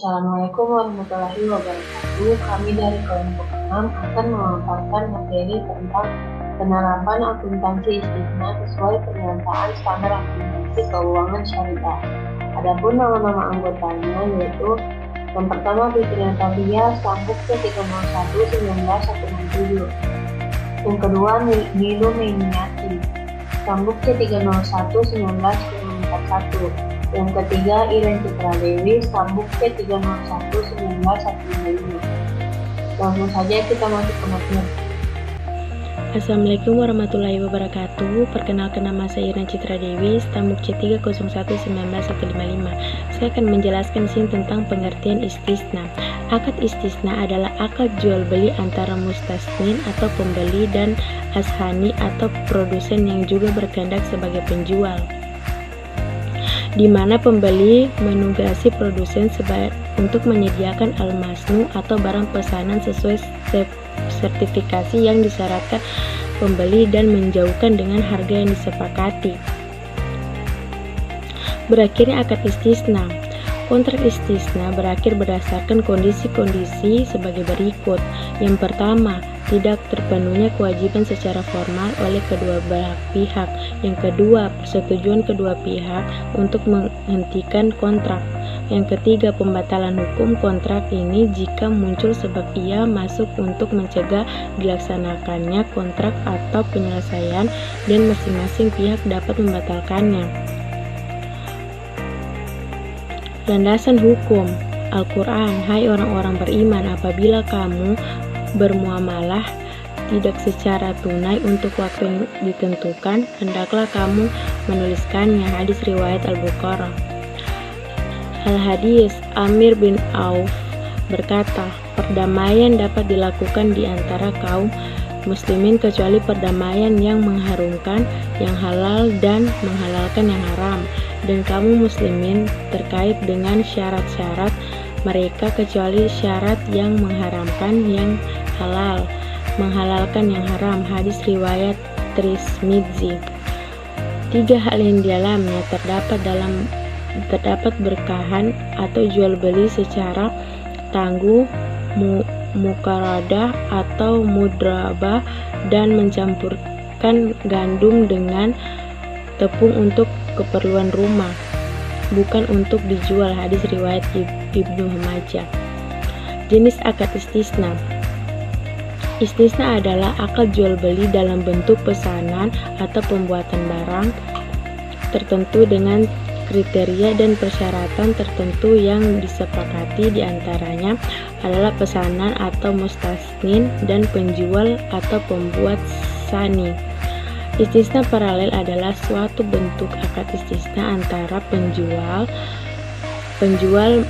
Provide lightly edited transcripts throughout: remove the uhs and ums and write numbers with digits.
Assalamualaikum warahmatullahi wabarakatuh. Kami dari kelompok 6 akan memaparkan materi tentang penerapan akuntansi istisna sesuai pernyataan standar akuntansi keuangan syariah. Adapun nama-nama anggotanya yaitu yang pertama Fitri Natalia, Sambuk C301-19167. Yang kedua Nilu Meniati, Sambuk C301-19141. Yang ketiga, Iren Citra Dewi, Sambuk C301-19155. Langsung saja kita masuk ke materi. Assalamualaikum warahmatullahi wabarakatuh. Perkenalkan, nama saya Iren Citra Dewi, Sambuk C301-19155. Saya akan menjelaskan sini tentang pengertian istisna. Akad istisna adalah akad jual beli antara mustasnin atau pembeli dan ashani atau produsen yang juga berkehendak sebagai penjual, di mana pembeli menugasi produsen untuk menyediakan al-masnu atau barang pesanan sesuai sertifikasi yang disyaratkan pembeli dan menjauhkan dengan harga yang disepakati. Berakhirnya akad istisna. Kontrak istisna berakhir berdasarkan kondisi-kondisi sebagai berikut. Yang pertama, tidak terpenuhnya kewajiban secara formal oleh kedua belah pihak. Yang kedua, persetujuan kedua pihak untuk menghentikan kontrak. Yang ketiga, pembatalan hukum kontrak ini jika muncul sebab ia masuk untuk mencegah dilaksanakannya kontrak atau penyelesaian dan masing-masing pihak dapat membatalkannya. Landasan hukum Al-Quran. Hai orang-orang beriman, apabila kamu bermuamalah tidak secara tunai untuk waktu yang ditentukan, hendaklah kamu menuliskannya. Hadis riwayat Al-Bukhari. Al-Hadis, Amir bin Auf berkata, perdamaian dapat dilakukan di antara kaum muslimin kecuali perdamaian yang mengharumkan yang halal dan menghalalkan yang haram, dan kamu muslimin terkait dengan syarat-syarat mereka kecuali syarat yang mengharamkan yang halal, menghalalkan yang haram. Hadis riwayat Tirmidzi. Tiga hal yang di dalamnya terdapat berkahan atau jual beli secara tangguh, mukaradah atau mudrabah, dan mencampurkan gandum dengan tepung untuk keperluan rumah, bukan untuk dijual. Hadis riwayat Ibnu Majah. Jenis akad istisna. Istisna adalah akad jual beli dalam bentuk pesanan atau pembuatan barang tertentu dengan kriteria dan persyaratan tertentu yang disepakati, diantaranya adalah pesanan atau mustasnin dan penjual atau pembuat sani. Istisna paralel adalah suatu bentuk akad istisna antara penjual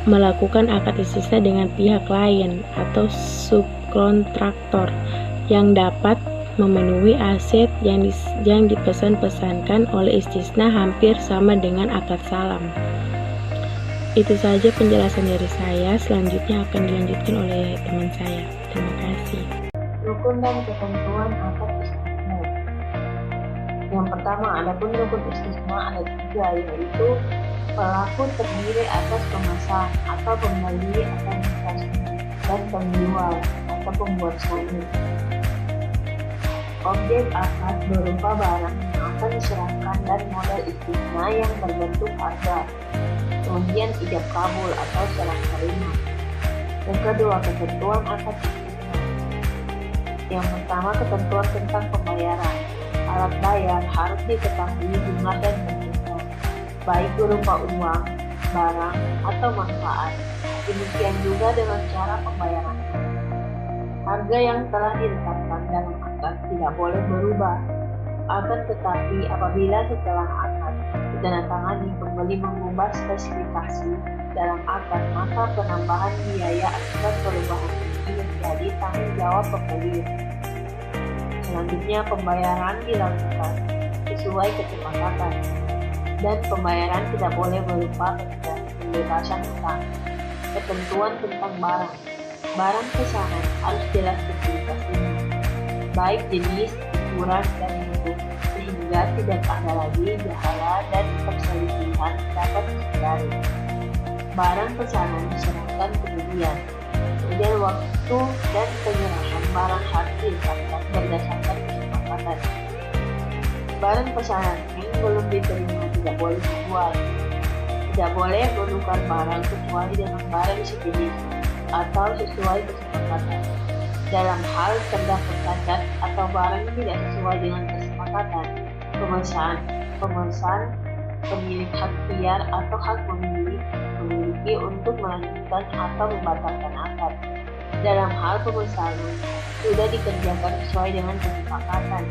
melakukan akad istisna dengan pihak lain atau subkontraktor yang dapat memenuhi aset yang dipesan-pesankan oleh istisna, hampir sama dengan akad salam. Itu saja penjelasan dari saya. Selanjutnya akan dilanjutkan oleh teman saya. Terima kasih. Rukun dan ketentuan akad istisna. Yang pertama, adapun rukun istisna ada tiga, yaitu pelaku terdiri atas pemesan atau pembeli atau mustasnin dan penjual atau pembuat sani. Objek akad berupa barang yang akan diserahkan dan modal istisna yang berbentuk harga, kemudian ijab kabul atau serah terima. Yang kedua, ketentuan akad istisna. Yang pertama, ketentuan tentang pembayaran. Alat bayar harus diketahui jumlah dan bentuknya, baik berupa uang, barang, atau manfaat. Demikian juga dengan cara pembayaran. Harga yang telah ditetapkan dalam akad tidak boleh berubah. Akan tetapi apabila setelah akad ditandatangani pembeli mengubah spesifikasi dalam akad, maka penambahan biaya akibat perubahan ini menjadi tanggung jawab pembeli. Selanjutnya, pembayaran dilakukan sesuai kesepakatan, dan pembayaran tidak boleh berupa pembebasan utang. Ketentuan tentang barang. Barang pesanan harus jelas spesifikasinya, baik jenis, ukuran, dan bentuk, sehingga tidak ada lagi jahala dan perselisihan dapat dihindari. barang pesanan diserahkan kemudian waktu dan penyerahan barang harus ditetapkan berdasarkan kesepakatan. Barang pesanan yang belum diterima tidak boleh dijual. Tidak boleh menukar barang kecuali dengan barang sejenis atau sesuai kesepakatan. Dalam hal terdapat cacat atau barang tidak sesuai dengan kesepakatan, pemesan, pemilik hak biar atau hak memiliki untuk melanjutkan atau membatalkan akad. Dalam hal pemesanan sudah dikerjakan sesuai dengan kesepakatan,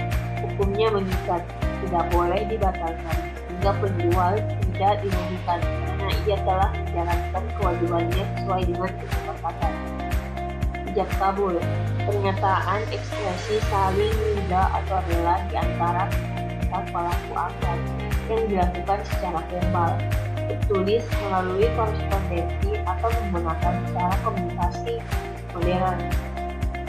hukumnya mengikat, tidak boleh dibatalkan hingga penjual tidak dirugikan karena ia telah menjalankan kewajibannya sesuai dengan kesepakatan. Ijab kabul, pernyataan ekspresi saling ridha atau rela di antara pelaku akad yang dilakukan secara verbal, tertulis melalui korespondensi atau menggunakan cara komunikasi modern.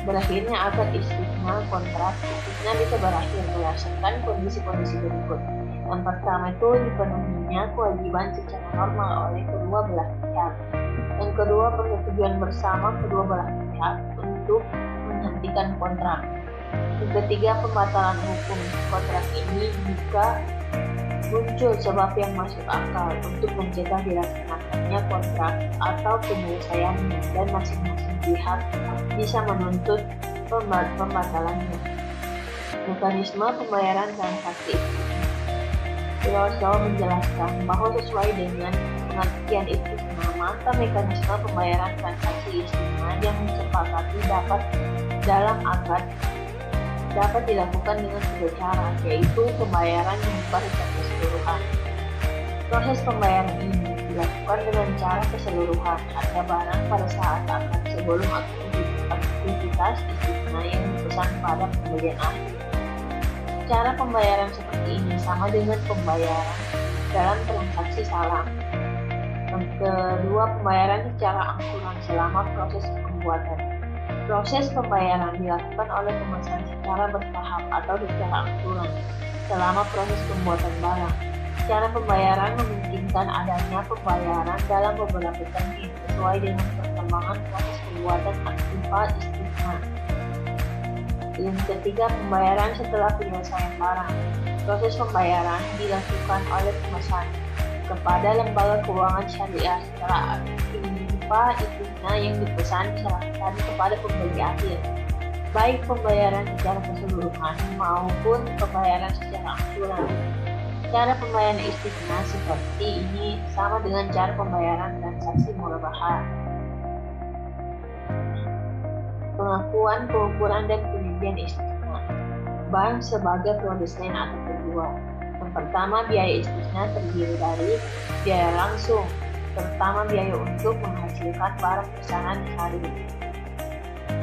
Berakhirnya akad istisna kontrak istisna bisa berakhir berdasarkan kondisi-kondisi berikut. Yang pertama itu dipenuhinya kewajiban secara normal oleh kedua belah pihak. Yang kedua, persetujuan bersama kedua belah pihak untuk menghentikan kontrak. Yang ketiga, pembatalan hukum kontrak ini jika muncul sebab yang masuk akal untuk mencegah dilaksanakannya kontrak atau penyelesaiannya dan masing-masing pihak bisa menuntut pembatalannya. Mekanisme pembayaran transaksi istisna. Filosof menjelaskan bahwa sesuai dengan pengertian istisna, maka mekanisme pembayaran transaksi istisna yang disepakati dalam akad dapat dilakukan dengan tiga cara, yaitu pembayaran yang secara keseluruhan. Proses pembayaran ini dilakukan dengan cara keseluruhan harga barang pada saat akad sebelum aktivitas istisna yang dipesan pada pembelian akhir. Cara pembayaran seperti ini sama dengan pembayaran dalam transaksi salam. Yang kedua, pembayaran secara angsuran selama proses pembuatan. Proses pembayaran dilakukan oleh pemesan secara bertahap atau secara angsuran selama proses pembuatan barang. Cara pembayaran memungkinkan adanya pembayaran dalam beberapa termin sesuai dengan perkembangan proses pembuatan aktivitas istisna. Yang ketiga, pembayaran setelah penyelesaian barang. Proses pembayaran dilakukan oleh pemesan kepada lembaga keuangan syariah setelah aktivitas istisna yang dipesan diserahkan kepada pembeli akhir, baik pembayaran secara keseluruhan maupun pembayaran secara angsuran. Cara pembayaran istisna seperti ini sama dengan cara pembayaran transaksi murabahah. Pengakuan, pengukuran, dan penelitian istisna. Bank sebagai produsen atau penjual. Yang pertama, biaya istisna terdiri dari biaya langsung, terutama biaya untuk menghasilkan barang pesanan hari.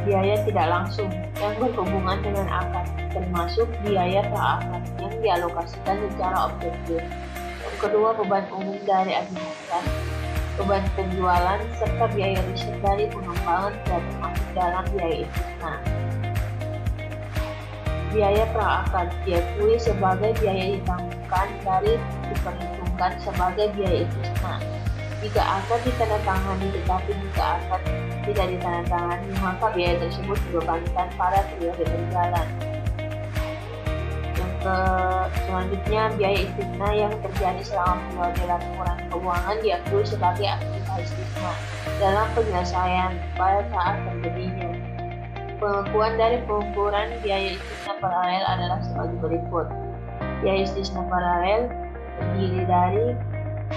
Biaya tidak langsung yang berhubungan dengan akad, termasuk biaya pra-akad yang dialokasikan secara objektif. Yang kedua, beban umum dari administrasi, beban penjualan, serta biaya riset dari pengembangan tidak termasuk dalam biaya istisna. Biaya pra-akad diakui sebagai biaya ditanggungan dari diperhitungkan sebagai biaya istisna. Jika akad ditandatangani tetapi jika akad tidak ditandatangani, maka biaya tersebut dibebankan pada periode berjalan. Selanjutnya, biaya istisna yang terjadi selama periode laporan keuangan diakui sebagai aktivitas istisna dalam penyelesaian pada saat terjadinya. Pengakuan dari pengukuran biaya istisna paralel adalah sebagai berikut. Biaya istisna paralel terdiri dari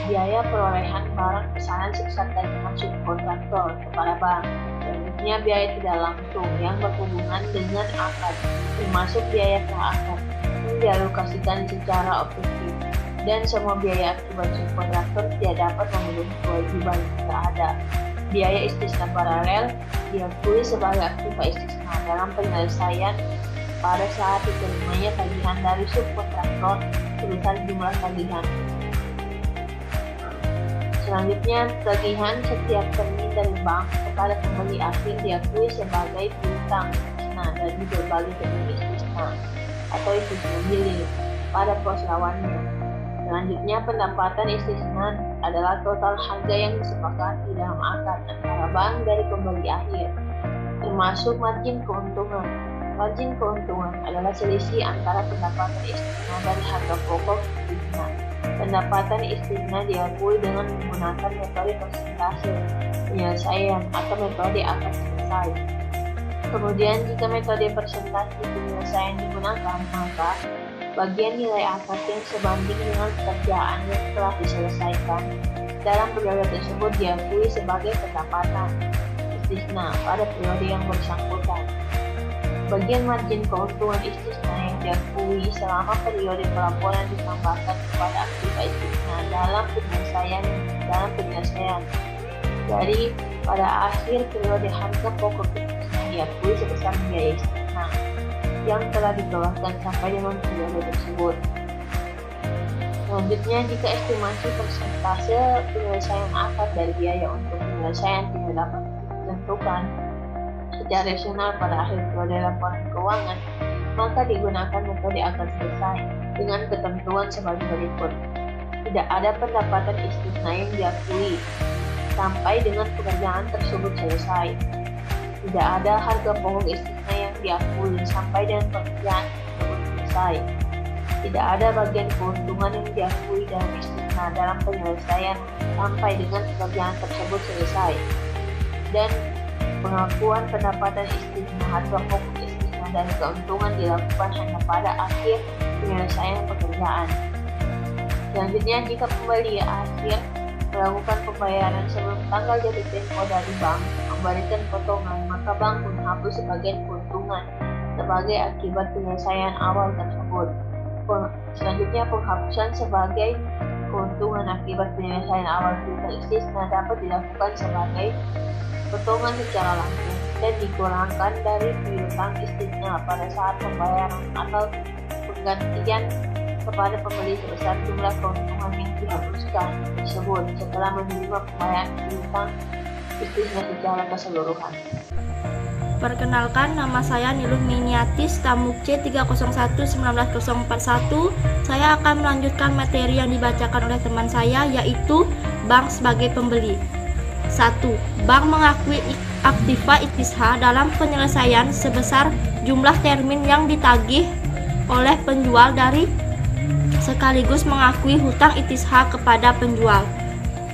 biaya perolehan barang pesanan sebesar dari masuk kontraktor kepada bank. Selanjutnya, biaya tidak langsung yang berhubungan dengan akad, termasuk biaya pra-akad yang dialokasikan secara objektif, dan semua biaya akibat subkontraktor tidak dapat memenuhi kewajiban jika ada. Biaya istisna paralel diakui sebagai aktivitas istisna dalam penyelesaian pada saat diterimanya tagihan dari subkontraktor sebesar jumlah tagihan. Selanjutnya, tagihan setiap termin dari bank kepada pembeli akhir diakui sebagai piutang istisna dari berbagai termin istisna atau istisna billing pada pos lawannya. Selanjutnya, pendapatan istisna adalah total harga yang disepakati dalam akad antara bank dari pembeli akhir, termasuk margin keuntungan. Margin keuntungan adalah selisih antara pendapatan istisna dan harga pokok istisna. Pendapatan istisna diakui dengan menggunakan metode persentase penyelesaian atau metode akad selesai. Kemudian jika metode persentase penyelesaian digunakan, maka bagian nilai akad yang sebanding dengan pekerjaan yang telah diselesaikan dalam periode tersebut diakui sebagai pendapatan istisna pada periode yang bersangkutan. Bagian margin keuntungan istisna yang diakui selama periode pelaporan ditambahkan kepada aktiva istisna dalam penyelesaian dari pada akhir periode harga pokok istisna diakui sebesar biaya istisna yang telah dikeluarkan sampai dengan periode tersebut. Selanjutnya, jika estimasi persentase penyelesaian akad dari biaya untuk penyelesaian tidak dapat ditentukan secara rasional pada akhir periode laporan keuangan, maka digunakan metode akad selesai dengan ketentuan sebagai berikut. Tidak ada pendapatan istisna yang diakui sampai dengan pekerjaan tersebut selesai. Tidak ada harga pokok istisna yang diakui sampai dengan pekerjaan tersebut selesai. Tidak ada bagian keuntungan yang diakui dalam istisna dalam penyelesaian sampai dengan pekerjaan tersebut selesai. Dan pengakuan pendapatan istisna, harga pokok istisna, dan keuntungan dilakukan hanya pada akhir penyelesaian pekerjaan. Selanjutnya, jika pembeli akhir melakukan pembayaran sebelum tanggal jatuh tempo dari bank memberikan potongan, maka bank menghapus sebagian keuntungan sebagai akibat penyelesaian awal tersebut. Selanjutnya, penghapusan sebagai keuntungan akibat penyelesaian awal piutang istisna dapat dilakukan sebagai potongan secara langsung dan dikurangkan dari piutang istisna pada saat pembayaran atau penggantian kepada pembeli sebesar jumlah keuntungan yang dihapuskan tersebut setelah menerima pembayaran piutang istisna secara keseluruhan. Perkenalkan, nama saya Niluh Miniatis, Tamuk C 301-19041. Saya akan melanjutkan materi yang dibacakan oleh teman saya, yaitu bank sebagai pembeli. 1. Bank mengakui aktiva ITISH dalam penyelesaian sebesar jumlah termin yang ditagih oleh penjual dari sekaligus mengakui hutang ITISH kepada penjual.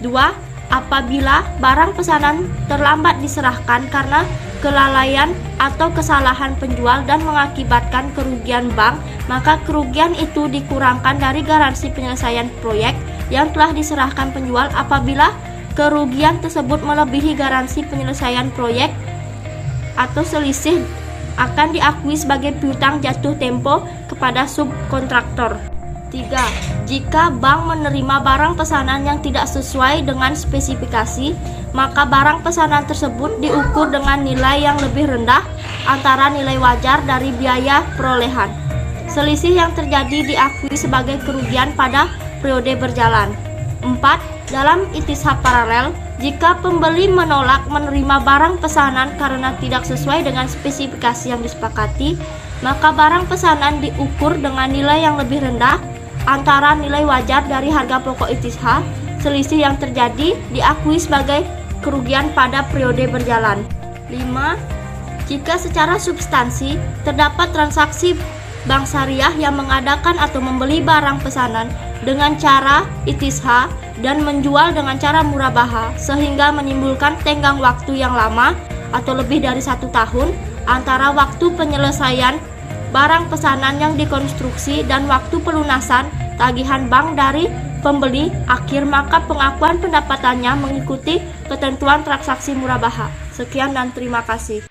2. Apabila barang pesanan terlambat diserahkan karena kelalaian atau kesalahan penjual dan mengakibatkan kerugian bank, maka kerugian itu dikurangkan dari garansi penyelesaian proyek yang telah diserahkan penjual apabila kerugian tersebut melebihi garansi penyelesaian proyek atau selisih akan diakui sebagai piutang jatuh tempo kepada subkontraktor. 3. Jika bank menerima barang pesanan yang tidak sesuai dengan spesifikasi, maka barang pesanan tersebut diukur dengan nilai yang lebih rendah antara nilai wajar dari biaya perolehan. Selisih yang terjadi diakui sebagai kerugian pada periode berjalan. 4. Dalam ITISH paralel, jika pembeli menolak menerima barang pesanan karena tidak sesuai dengan spesifikasi yang disepakati, maka barang pesanan diukur dengan nilai yang lebih rendah antara nilai wajar dari harga pokok ITISH. Selisih yang terjadi diakui sebagai kerugian pada periode berjalan. 5. Jika secara substansi terdapat transaksi bank syariah yang mengadakan atau membeli barang pesanan dengan cara ITISH dan menjual dengan cara murabaha sehingga menimbulkan tenggang waktu yang lama atau lebih dari 1 tahun antara waktu penyelesaian barang pesanan yang dikonstruksi dan waktu pelunasan tagihan bank dari pembeli akhir, maka pengakuan pendapatannya mengikuti ketentuan transaksi murabaha. Sekian dan terima kasih.